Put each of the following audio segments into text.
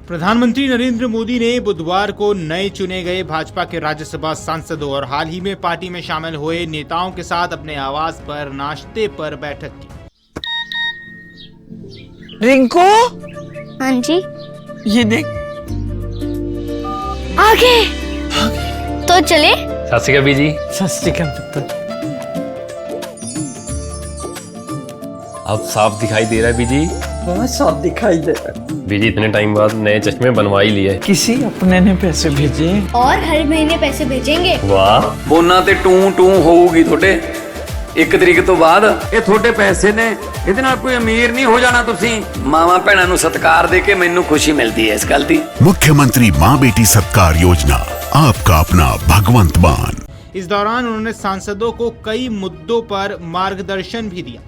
प्रधानमंत्री नरेंद्र मोदी ने बुधवार को नए चुने गए भाजपा के राज्यसभा सांसदों और हाल ही में पार्टी में शामिल हुए नेताओं के साथ अपने आवास पर नाश्ते पर बैठक की। रिंकू, हाँ जी, ये देख आगे तो चले। सत श्री अकाल बीजी। सत श्री अकाल पुत्र। अब साफ दिखाई दे रहा है बीजी। बहुत साफ दिखाई दे रहा है। बीजी इतने टाइम बाद नए चश्मे बनवा ही लिए। किसी अपने ने पैसे भेजे और हर महीने पैसे भेजेंगे। वाह, बोना ते टू टू होगी थोड़े 1 तरीक तो बाद ये थोड़े पैसे ने ਇਹਦੇ ਨਾਲ कोई अमीर नहीं हो जाना। तुसी मावा भैणा नू सत्कार दे के मैनू खुशी मिलती है इस गल दी। मुख्यमंत्री माँ बेटी सत्कार योजना, आपका अपना भगवंत मान। इस दौरान उन्होंने सांसदों को कई मुद्दों पर मार्गदर्शन भी दिया।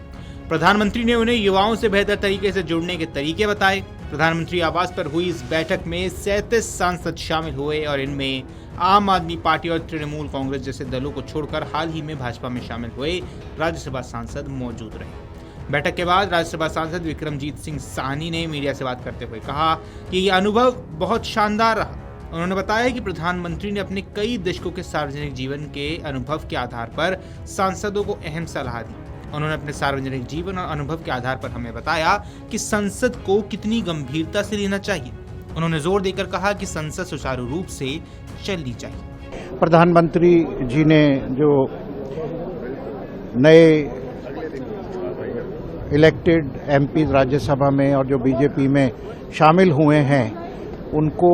प्रधानमंत्री ने उन्हें युवाओं से बेहतर तरीके से जुड़ने के तरीके बताए। प्रधानमंत्री आवास पर हुई इस बैठक में 37 सांसद शामिल हुए और इनमें आम आदमी पार्टी और तृणमूल कांग्रेस जैसे दलों को छोड़कर हाल ही में भाजपा में शामिल हुए राज्यसभा सांसद मौजूद रहे। बैठक के बाद राज्यसभा सांसद विक्रमजीत सिंह साहनी ने मीडिया से बात करते हुए कहा कि यह अनुभव बहुत शानदार रहा। उन्होंने बताया कि प्रधानमंत्री ने अपने कई दशकों के सार्वजनिक जीवन के अनुभव के आधार पर सांसदों को अहम सलाह दी। उन्होंने अपने सार्वजनिक जीवन और अनुभव के आधार पर हमें बताया कि संसद को कितनी गंभीरता से लेना चाहिए। उन्होंने जोर देकर कहा कि संसद सुचारू रूप से चलनी चाहिए। प्रधानमंत्री जी ने जो नए इलेक्टेड एमपी राज्यसभा में और जो बीजेपी में शामिल हुए हैं, उनको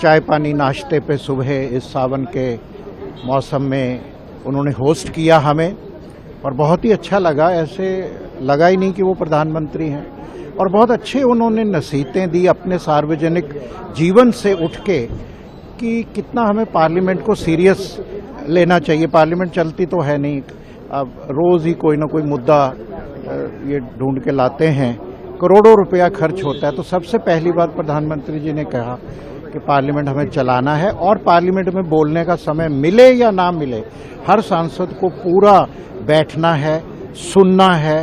चाय पानी नाश्ते पे सुबह इस सावन के मौसम में उन्होंने होस्ट किया हमें, और बहुत ही अच्छा लगा। ऐसे लगा ही नहीं कि वो प्रधानमंत्री हैं, और बहुत अच्छे उन्होंने नसीहतें दी अपने सार्वजनिक जीवन से उठ के कि कितना हमें पार्लियामेंट को सीरियस लेना चाहिए। पार्लियामेंट चलती तो है नहीं, अब रोज़ ही कोई ना कोई मुद्दा ये ढूंढ के लाते हैं, करोड़ों रुपया खर्च होता है। तो सबसे पहली बात प्रधानमंत्री जी ने कहा कि पार्लियामेंट हमें चलाना है, और पार्लियामेंट में बोलने का समय मिले या ना मिले, हर सांसद को पूरा बैठना है, सुनना है,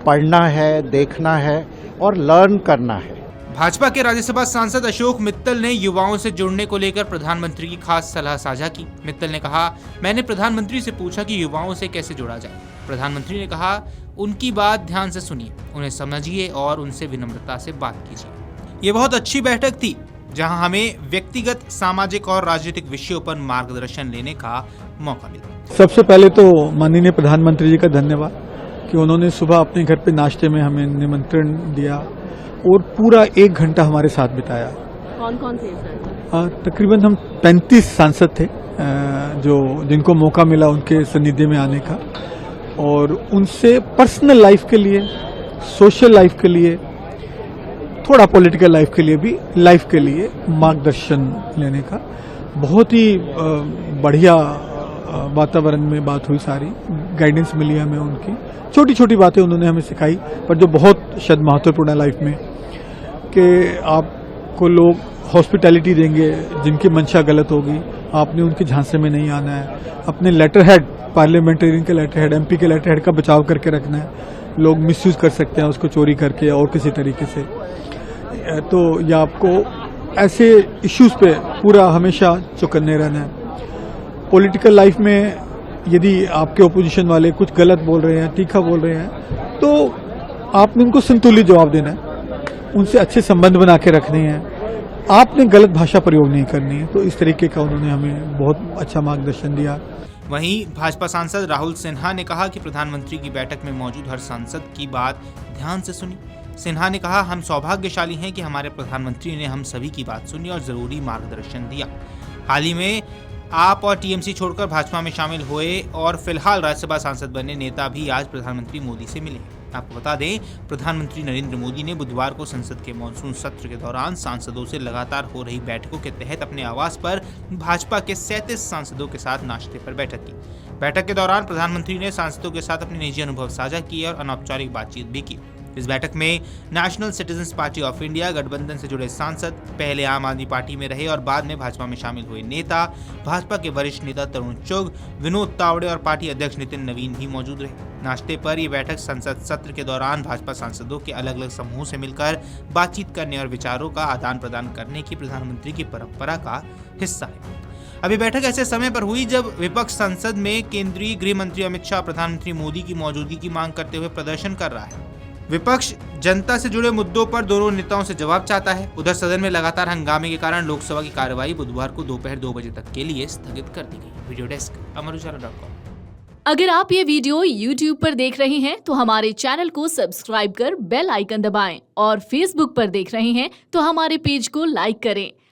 पढ़ना है, देखना है और लर्न करना है। भाजपा के राज्यसभा सांसद अशोक मित्तल ने युवाओं से जुड़ने को लेकर प्रधानमंत्री की खास सलाह साझा की। मित्तल ने कहा, मैंने प्रधानमंत्री से पूछा कि युवाओं से कैसे जुड़ा जाए। प्रधानमंत्री ने कहा, उनकी बात ध्यान से सुनिए, उन्हें समझिए और उनसे विनम्रता से बात कीजिए। ये बहुत अच्छी बैठक थी जहां हमें व्यक्तिगत, सामाजिक और राजनीतिक विषयों पर मार्गदर्शन लेने का मौका मिला। सबसे पहले तो माननीय प्रधानमंत्री जी का धन्यवाद कि उन्होंने सुबह अपने घर पे नाश्ते में हमें निमंत्रण दिया और पूरा 1 घंटा हमारे साथ बिताया। कौन कौन थे सर? तकरीबन हम 35 सांसद थे जो जिनको मौका मिला उनके सानिध्य में आने का, और उनसे पर्सनल लाइफ के लिए, सोशल लाइफ के लिए, थोड़ा पॉलिटिकल लाइफ के लिए भी, लाइफ के लिए मार्गदर्शन लेने का बहुत ही बढ़िया वातावरण में बात हुई। सारी गाइडेंस मिली हमें, उनकी छोटी छोटी बातें उन्होंने हमें सिखाई, पर जो बहुत शायद महत्वपूर्ण है लाइफ में, कि आपको लोग हॉस्पिटैलिटी देंगे जिनकी मंशा गलत होगी, आपने उनके झांसे में नहीं आना है। अपने लेटर हेड, पार्लियामेंटेरियन के लेटर हेड, एमपी के लेटर हेड का बचाव करके रखना है। लोग मिसयूज कर सकते हैं उसको, चोरी करके और किसी तरीके से। तो या आपको ऐसे इश्यूज पे पूरा हमेशा चौकन्ने रहना है। पॉलिटिकल लाइफ में यदि आपके ओपोजिशन वाले कुछ गलत बोल रहे हैं, तीखा बोल रहे हैं, तो आपने उनको संतुलित जवाब देना है, उनसे अच्छे संबंध बना के रखने हैं, आपने गलत भाषा प्रयोग नहीं करनी है। तो इस तरीके का उन्होंने हमें बहुत अच्छा मार्गदर्शन दिया। वहीं भाजपा सांसद राहुल सिन्हा ने कहा कि प्रधानमंत्री की बैठक में मौजूद हर सांसद की बात ध्यान से सुनी। सिन्हा ने कहा, हम सौभाग्यशाली हैं कि हमारे प्रधानमंत्री ने हम सभी की बात सुनी और जरूरी मार्गदर्शन दिया। हाल ही में आप और टीएमसी छोड़कर भाजपा में शामिल हुए और फिलहाल राज्यसभा सांसद बने नेता भी आज प्रधानमंत्री मोदी से मिले। आपको बता दें, प्रधानमंत्री नरेंद्र मोदी ने बुधवार को संसद के मॉनसून सत्र के दौरान सांसदों से लगातार हो रही बैठकों के तहत अपने आवास पर भाजपा के 37 सांसदों के साथ नाश्ते पर बैठक की। बैठक के दौरान प्रधानमंत्री ने सांसदों के साथ अपने निजी अनुभव साझा किए और अनौपचारिक बातचीत भी की। इस बैठक में national citizens party of India गठबंधन से जुड़े सांसद, पहले आम आदमी पार्टी में रहे और बाद में भाजपा में शामिल हुए नेता, भाजपा के वरिष्ठ नेता तरुण चुग, विनोद तावड़े और पार्टी अध्यक्ष नितिन नवीन भी मौजूद रहे। नाश्ते पर यह बैठक संसद सत्र के दौरान भाजपा सांसदों के अलग अलग समूह से मिलकर बातचीत करने और विचारों का आदान प्रदान करने की प्रधानमंत्री की परंपरा का हिस्सा है। अभी बैठक ऐसे समय पर हुई जब विपक्ष संसद में केंद्रीय गृह मंत्री अमित शाह प्रधानमंत्री मोदी की मौजूदगी की मांग करते हुए प्रदर्शन कर रहा है। विपक्ष जनता से जुड़े मुद्दों पर दोनों नेताओं से जवाब चाहता है। उधर सदन में लगातार हंगामे के कारण लोकसभा की कार्यवाही बुधवार को दोपहर 2 बजे तक के लिए स्थगित कर दी गई। Video desk amarujara.com। अगर आप ये वीडियो YouTube पर देख रहे हैं तो हमारे चैनल को सब्सक्राइब कर बेल आइकन दबाएं और Facebook पर देख रहे हैं तो हमारे पेज को लाइक करें।